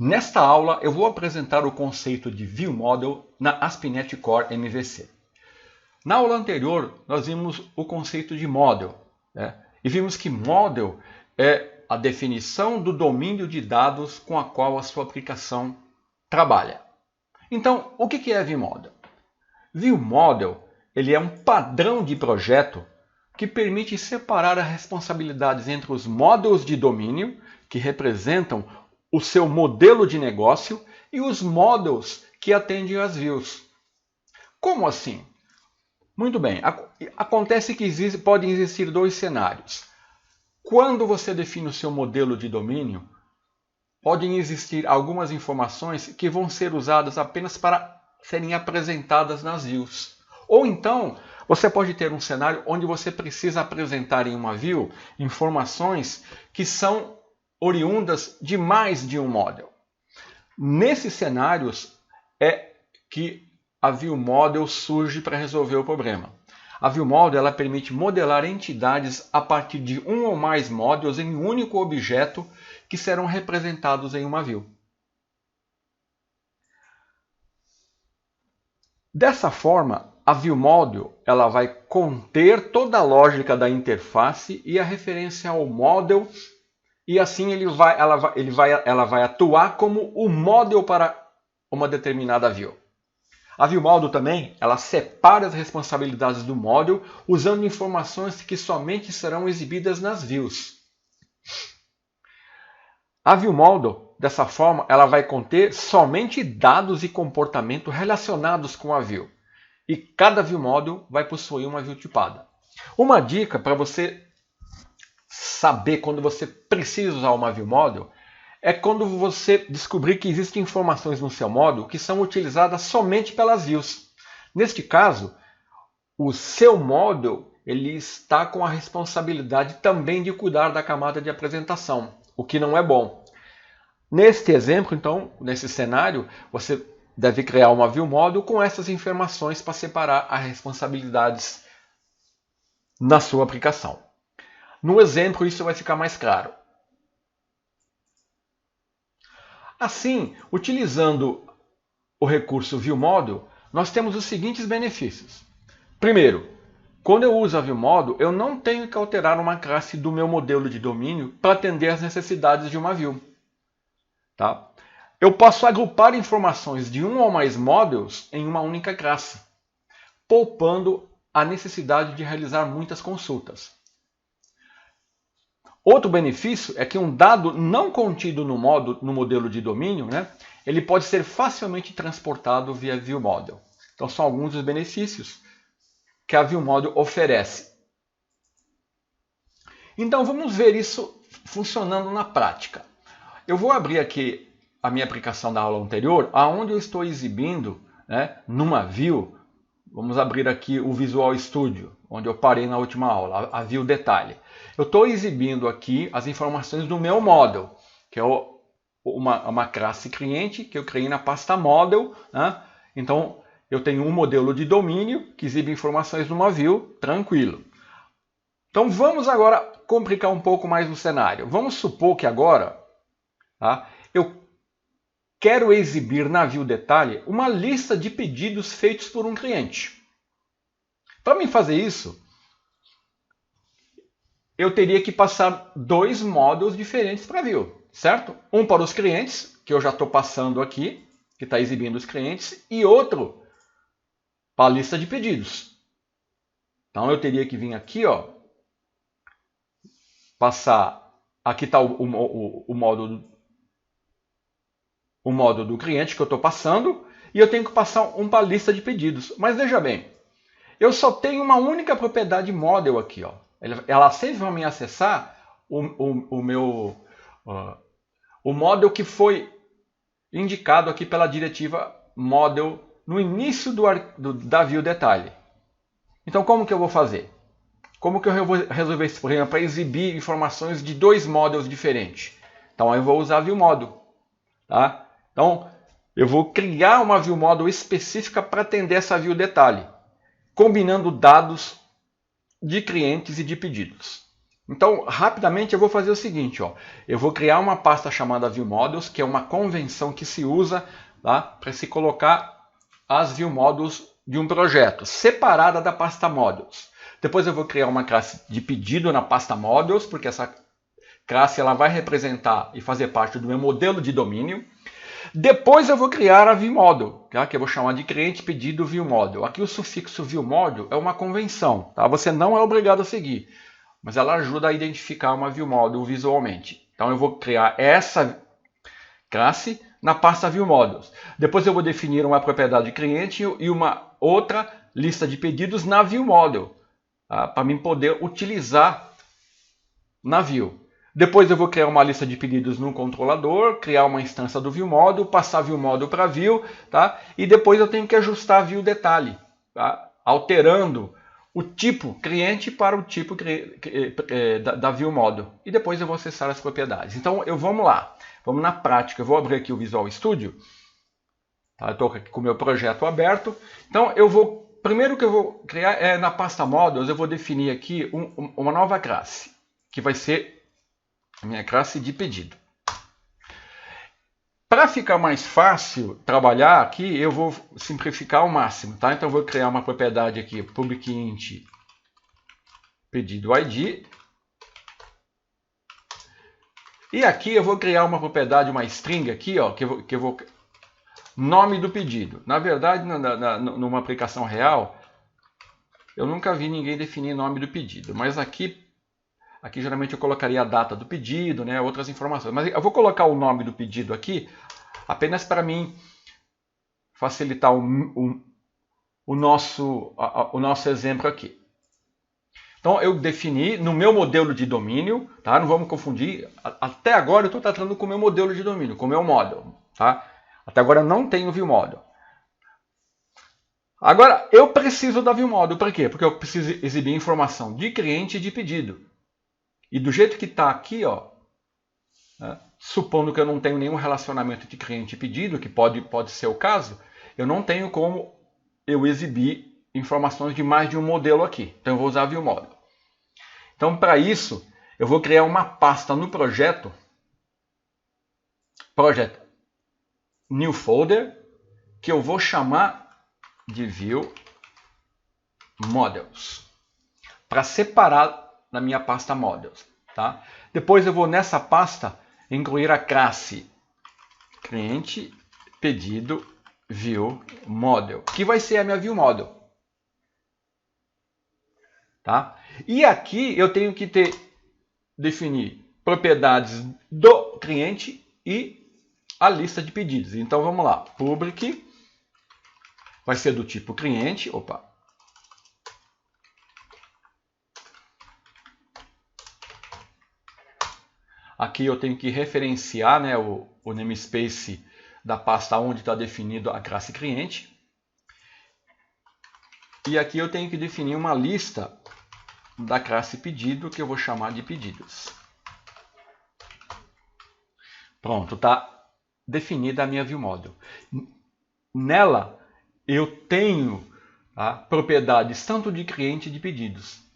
Nesta aula eu vou apresentar o conceito de View Model na ASP.NET Core MVC. Na aula anterior nós vimos o conceito de Model, e vimos que Model é a definição do domínio de dados com a qual a sua aplicação trabalha. Então, o que é View Model? View Model ele é um padrão de projeto que permite separar as responsabilidades entre os módulos de domínio, que representam o seu modelo de negócio, e os módulos que atendem às views. Como assim? Muito bem, acontece que podem existir dois cenários. Quando você define o seu modelo de domínio, podem existir algumas informações que vão ser usadas apenas para serem apresentadas nas views. Ou então, você pode ter um cenário onde você precisa apresentar em uma view informações que são oriundas de mais de um model. Nesses cenários é que a View Model surge para resolver o problema. A View Model ela permite modelar entidades a partir de um ou mais modules em um único objeto que serão representados em uma view. Dessa forma, a View Model ela vai conter toda a lógica da interface e a referência ao model, e assim ela vai atuar como o model para uma determinada view. A View Model também ela separa as responsabilidades do model usando informações que somente serão exibidas nas views. A View Model, dessa forma, ela vai conter somente dados e comportamento relacionados com a view. E cada View Model vai possuir uma view tipada. Uma dica para você saber quando você precisa usar uma View Model é quando você descobrir que existem informações no seu model que são utilizadas somente pelas views. Neste caso, o seu model ele está com a responsabilidade também de cuidar da camada de apresentação, o que não é bom. Neste exemplo, então, nesse cenário, você deve criar uma View Model com essas informações para separar as responsabilidades na sua aplicação. No exemplo, isso vai ficar mais claro. Assim, utilizando o recurso View Model, nós temos os seguintes benefícios. Primeiro, quando eu uso a View Model, eu não tenho que alterar uma classe do meu modelo de domínio para atender às necessidades de uma view. Tá? Eu posso agrupar informações de um ou mais modules em uma única classe, poupando a necessidade de realizar muitas consultas. Outro benefício é que um dado não contido no modelo de domínio, ele pode ser facilmente transportado via View Model. Então são alguns dos benefícios que a View Model oferece. Então vamos ver isso funcionando na prática. Eu vou abrir aqui a minha aplicação da aula anterior, onde eu estou exibindo numa view. Vamos abrir aqui o Visual Studio, onde eu parei na última aula, a view detalhe. Eu estou exibindo aqui as informações do meu model, que é uma classe cliente que eu criei na pasta model. Então, eu tenho um modelo de domínio que exibe informações numa view, tranquilo. Então, vamos agora complicar um pouco mais o cenário. Vamos supor que agora eu quero exibir na view detalhe uma lista de pedidos feitos por um cliente. Para mim fazer isso, eu teria que passar dois módulos diferentes para a view, certo? Um para os clientes, que eu já estou passando aqui, que está exibindo os clientes, e outro para a lista de pedidos. Então eu teria que vir aqui, passar, aqui está o módulo do cliente que eu estou passando, e eu tenho que passar um para a lista de pedidos. Mas veja bem, eu só tenho uma única propriedade model aqui. Ela sempre vai me acessar o model que foi indicado aqui pela diretiva model no início da view detalhe. Então como que eu vou fazer? Como que eu vou resolver esse problema para exibir informações de dois modules diferentes? Então eu vou usar a View Model. Tá? Então eu vou criar uma View Model específica para atender essa view detalhe, combinando dados de clientes e de pedidos. Então, rapidamente eu vou fazer o seguinte, ó. Eu vou criar uma pasta chamada ViewModels, que é uma convenção que se usa tá, para se colocar as ViewModels de um projeto, separada da pasta Models. Depois eu vou criar uma classe de pedido na pasta Models, porque essa classe ela vai representar e fazer parte do meu modelo de domínio. Depois eu vou criar a ViewModel, tá? Que eu vou chamar de cliente pedido ViewModel. Aqui o sufixo ViewModel é uma convenção, tá? Você não é obrigado a seguir, mas ela ajuda a identificar uma ViewModel visualmente. Então eu vou criar essa classe na pasta ViewModels. Depois eu vou definir uma propriedade cliente e uma outra lista de pedidos na ViewModel, tá? Para mim poder utilizar na View. Depois eu vou criar uma lista de pedidos no controlador, criar uma instância do ViewModel, passar ViewModel para View, tá? E depois eu tenho que ajustar a View detalhe, tá? Alterando o tipo cliente para o tipo da ViewModel. E depois eu vou acessar as propriedades. Então, vamos lá. Vamos na prática. Eu vou abrir aqui o Visual Studio. Tá? Eu estou com o meu projeto aberto. Então, primeiro que eu vou criar é na pasta Models, eu vou definir aqui uma nova classe, que vai ser a minha classe de pedido. Para ficar mais fácil trabalhar aqui, eu vou simplificar ao máximo, tá? Então eu vou criar uma propriedade aqui, public int pedido ID. E aqui eu vou criar uma propriedade, uma string aqui, ó, que eu vou nome do pedido. Na verdade, numa aplicação real, eu nunca vi ninguém definir nome do pedido, mas aqui geralmente eu colocaria a data do pedido, né, outras informações. Mas eu vou colocar o nome do pedido aqui apenas para mim facilitar o nosso exemplo aqui. Então eu defini no meu modelo de domínio, tá? Não vamos confundir. Até agora eu estou tratando com o meu modelo de domínio, com o meu model, tá? Até agora eu não tenho ViewModel. Agora eu preciso da ViewModel, para quê? Porque eu preciso exibir informação de cliente e de pedido. E do jeito que está aqui, ó, né, supondo que eu não tenho nenhum relacionamento de cliente e pedido, que pode ser o caso, eu não tenho como eu exibir informações de mais de um modelo aqui. Então eu vou usar ViewModel. Então para isso, eu vou criar uma pasta no projeto, Project New Folder, que eu vou chamar de ViewModels, para separar na minha pasta Models. Tá? Depois eu vou nessa pasta incluir a classe cliente pedido ViewModel, que vai ser a minha ViewModel. Tá? E aqui eu tenho que definir propriedades do cliente e a lista de pedidos. Então vamos lá, public vai ser do tipo cliente, opa. Aqui eu tenho que referenciar, né, o namespace da pasta onde está definido a classe cliente. E aqui eu tenho que definir uma lista da classe pedido, que eu vou chamar de pedidos. Pronto, está definida a minha ViewModel. Nela eu tenho propriedades tanto de cliente e de pedidos.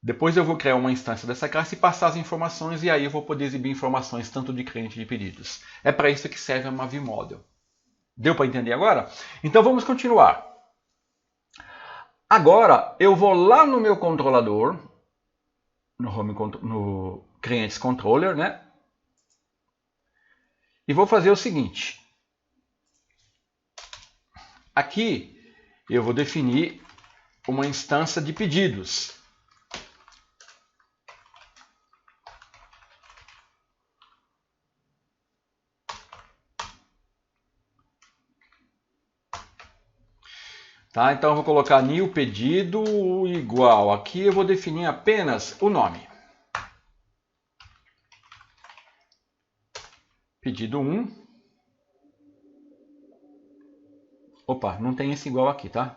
Depois eu vou criar uma instância dessa classe e passar as informações, e aí eu vou poder exibir informações tanto de cliente e de pedidos. É para isso que serve uma ViewModel. Deu para entender agora? Então vamos continuar. Agora eu vou lá no meu controlador, no Clients Controller, né? E vou fazer o seguinte. Aqui eu vou definir uma instância de pedidos. Tá? Então eu vou colocar new pedido igual. Aqui eu vou definir apenas o nome. Pedido 1. Opa, não tem esse igual aqui, tá?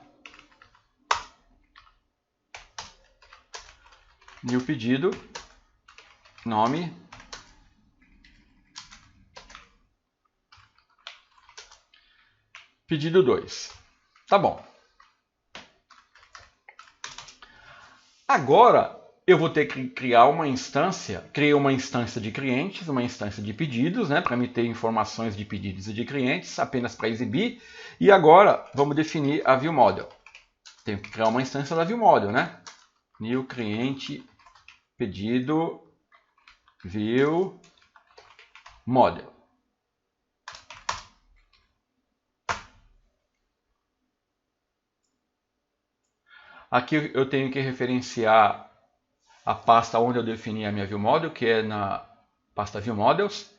New pedido, nome. Pedido 2. Tá bom. Agora eu vou ter que criar uma instância, criei uma instância de clientes, uma instância de pedidos, né, para me ter informações de pedidos e de clientes, apenas para exibir. E agora vamos definir a ViewModel. Tenho que criar uma instância da ViewModel, né? New cliente pedido ViewModel. Aqui eu tenho que referenciar a pasta onde eu defini a minha ViewModel, que é na pasta ViewModels.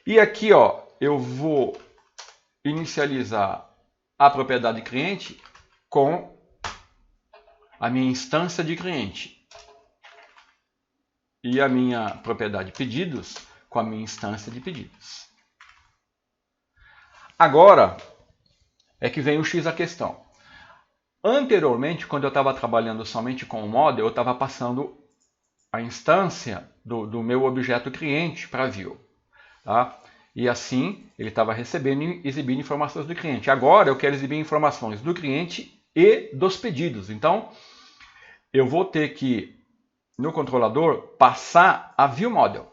E aqui, ó, eu vou inicializar a propriedade cliente com a minha instância de cliente e a minha propriedade pedidos com a minha instância de pedidos. Agora é que vem o X da questão. Anteriormente, quando eu estava trabalhando somente com o model, eu estava passando a instância do meu objeto cliente para a view. Tá? E assim, ele estava recebendo e exibindo informações do cliente. Agora, eu quero exibir informações do cliente e dos pedidos. Então, eu vou ter que, no controlador, passar a ViewModel.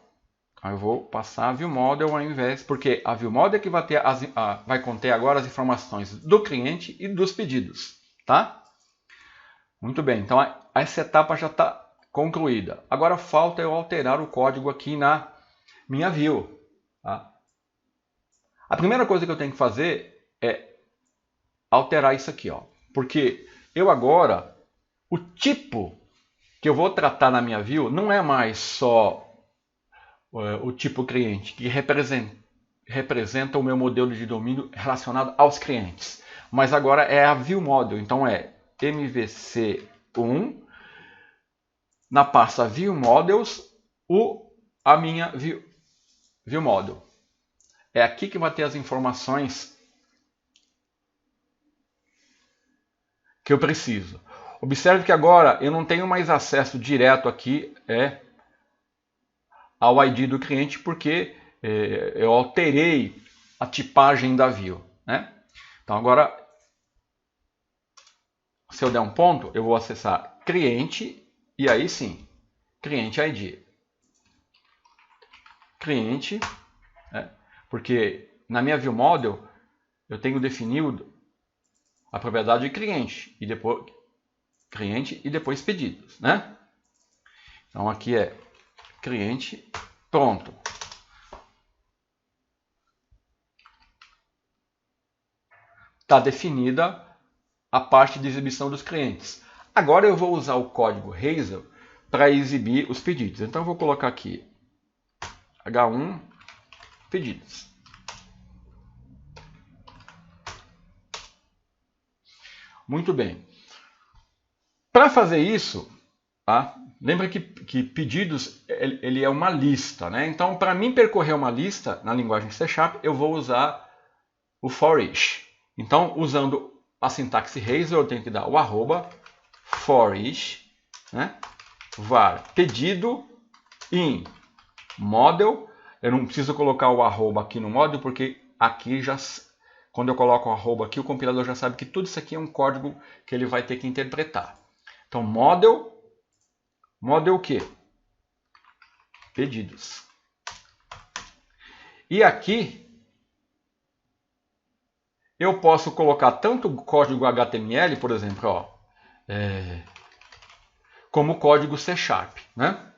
Eu vou passar a ViewModel ao invés, porque a ViewModel é que vai conter agora as informações do cliente e dos pedidos. Tá? Muito bem, então essa etapa já está concluída. Agora falta eu alterar o código aqui na minha view. Tá? A primeira coisa que eu tenho que fazer é alterar isso aqui, ó, porque eu agora, o tipo que eu vou tratar na minha view não é mais só o tipo cliente, que representa o meu modelo de domínio relacionado aos clientes. Mas agora é a ViewModel, então é MVC1, na pasta ViewModels, a minha ViewModel. É aqui que vai ter as informações que eu preciso. Observe que agora eu não tenho mais acesso direto aqui ao ID do cliente, porque eu alterei a tipagem da view. Né? Então agora, se eu der um ponto, eu vou acessar cliente e aí sim, cliente ID. Cliente, né? Porque na minha ViewModel eu tenho definido a propriedade de cliente e depois pedidos, né? Então aqui é cliente, pronto. Está definida a parte de exibição dos clientes. Agora eu vou usar o código Hazel para exibir os pedidos. Então eu vou colocar aqui H1 pedidos. Muito bem. Para fazer isso, tá? Lembra que pedidos ele é uma lista, né? Então, para mim percorrer uma lista na linguagem C#, eu vou usar o for each. Então, usando a sintaxe Hazel, eu tenho que dar o arroba for each, né? Var pedido in model. Eu não preciso colocar o arroba aqui no model, porque aqui já, quando eu coloco o arroba aqui, o compilador já sabe que tudo isso aqui é um código que ele vai ter que interpretar. Então, model o quê? Pedidos. E aqui eu posso colocar tanto o código HTML, por exemplo, ó, como o código C#, né?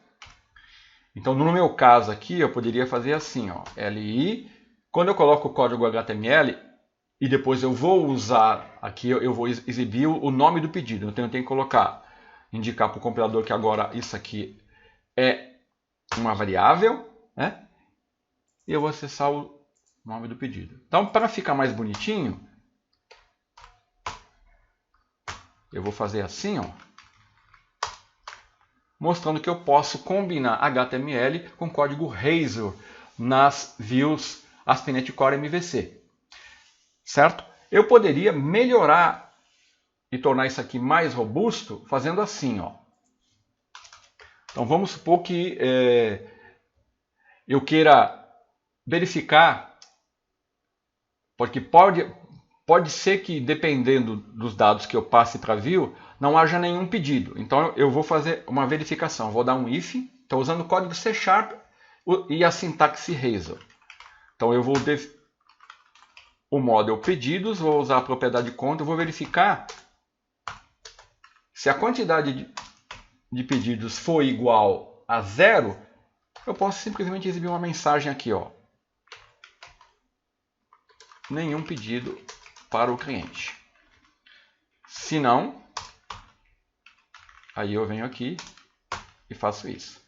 Então, no meu caso aqui, eu poderia fazer assim, ó, li, quando eu coloco o código HTML e depois eu vou usar aqui, eu vou exibir o nome do pedido. Então, eu tenho que indicar para o compilador que agora isso aqui é uma variável, né? E eu vou acessar o nome do pedido. Então, para ficar mais bonitinho, eu vou fazer assim, ó, mostrando que eu posso combinar HTML com código Hazel nas views ASP.NET Core MVC. Certo? Eu poderia melhorar e tornar isso aqui mais robusto fazendo assim, ó. Então vamos supor que eu queira verificar, porque pode ser que, dependendo dos dados que eu passe para a view, não haja nenhum pedido. Então eu vou fazer uma verificação. Vou dar um if, estou usando o código C# e a sintaxe Hazel. Então eu vou o model pedidos, vou usar a propriedade conta, vou verificar se a quantidade de pedidos for igual a 0, eu posso simplesmente exibir uma mensagem aqui, ó. Nenhum pedido para o cliente. Se não, aí eu venho aqui e faço isso.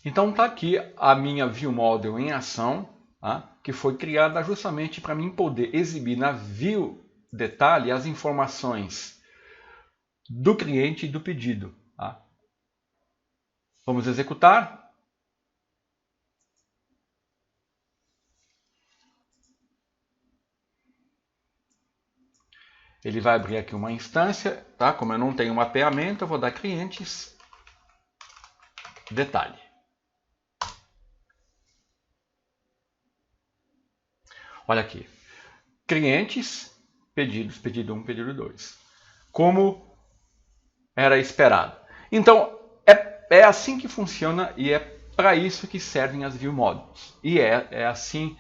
Então está aqui a minha ViewModel em ação, tá? Que foi criada justamente para mim poder exibir na View Detalhe as informações do cliente e do pedido. Tá? Vamos executar. Ele vai abrir aqui uma instância, tá? Como eu não tenho mapeamento, eu vou dar clientes detalhe. Olha aqui, clientes, pedidos, pedido 1, pedido 2, como era esperado. Então, é assim que funciona e é para isso que servem as ViewModels. E é assim,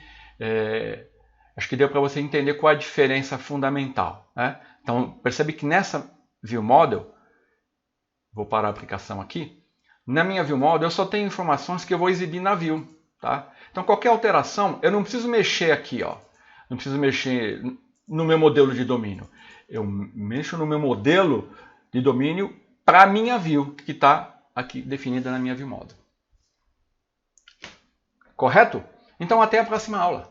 acho que deu para você entender qual é a diferença fundamental. Né? Então, percebe que nessa ViewModel, vou parar a aplicação aqui, na minha ViewModel eu só tenho informações que eu vou exibir na View. Tá? Então, qualquer alteração, eu não preciso mexer aqui, ó. Não preciso mexer no meu modelo de domínio. Eu mexo no meu modelo de domínio para a minha view, que está aqui definida na minha ViewModel. Correto? Então, até a próxima aula.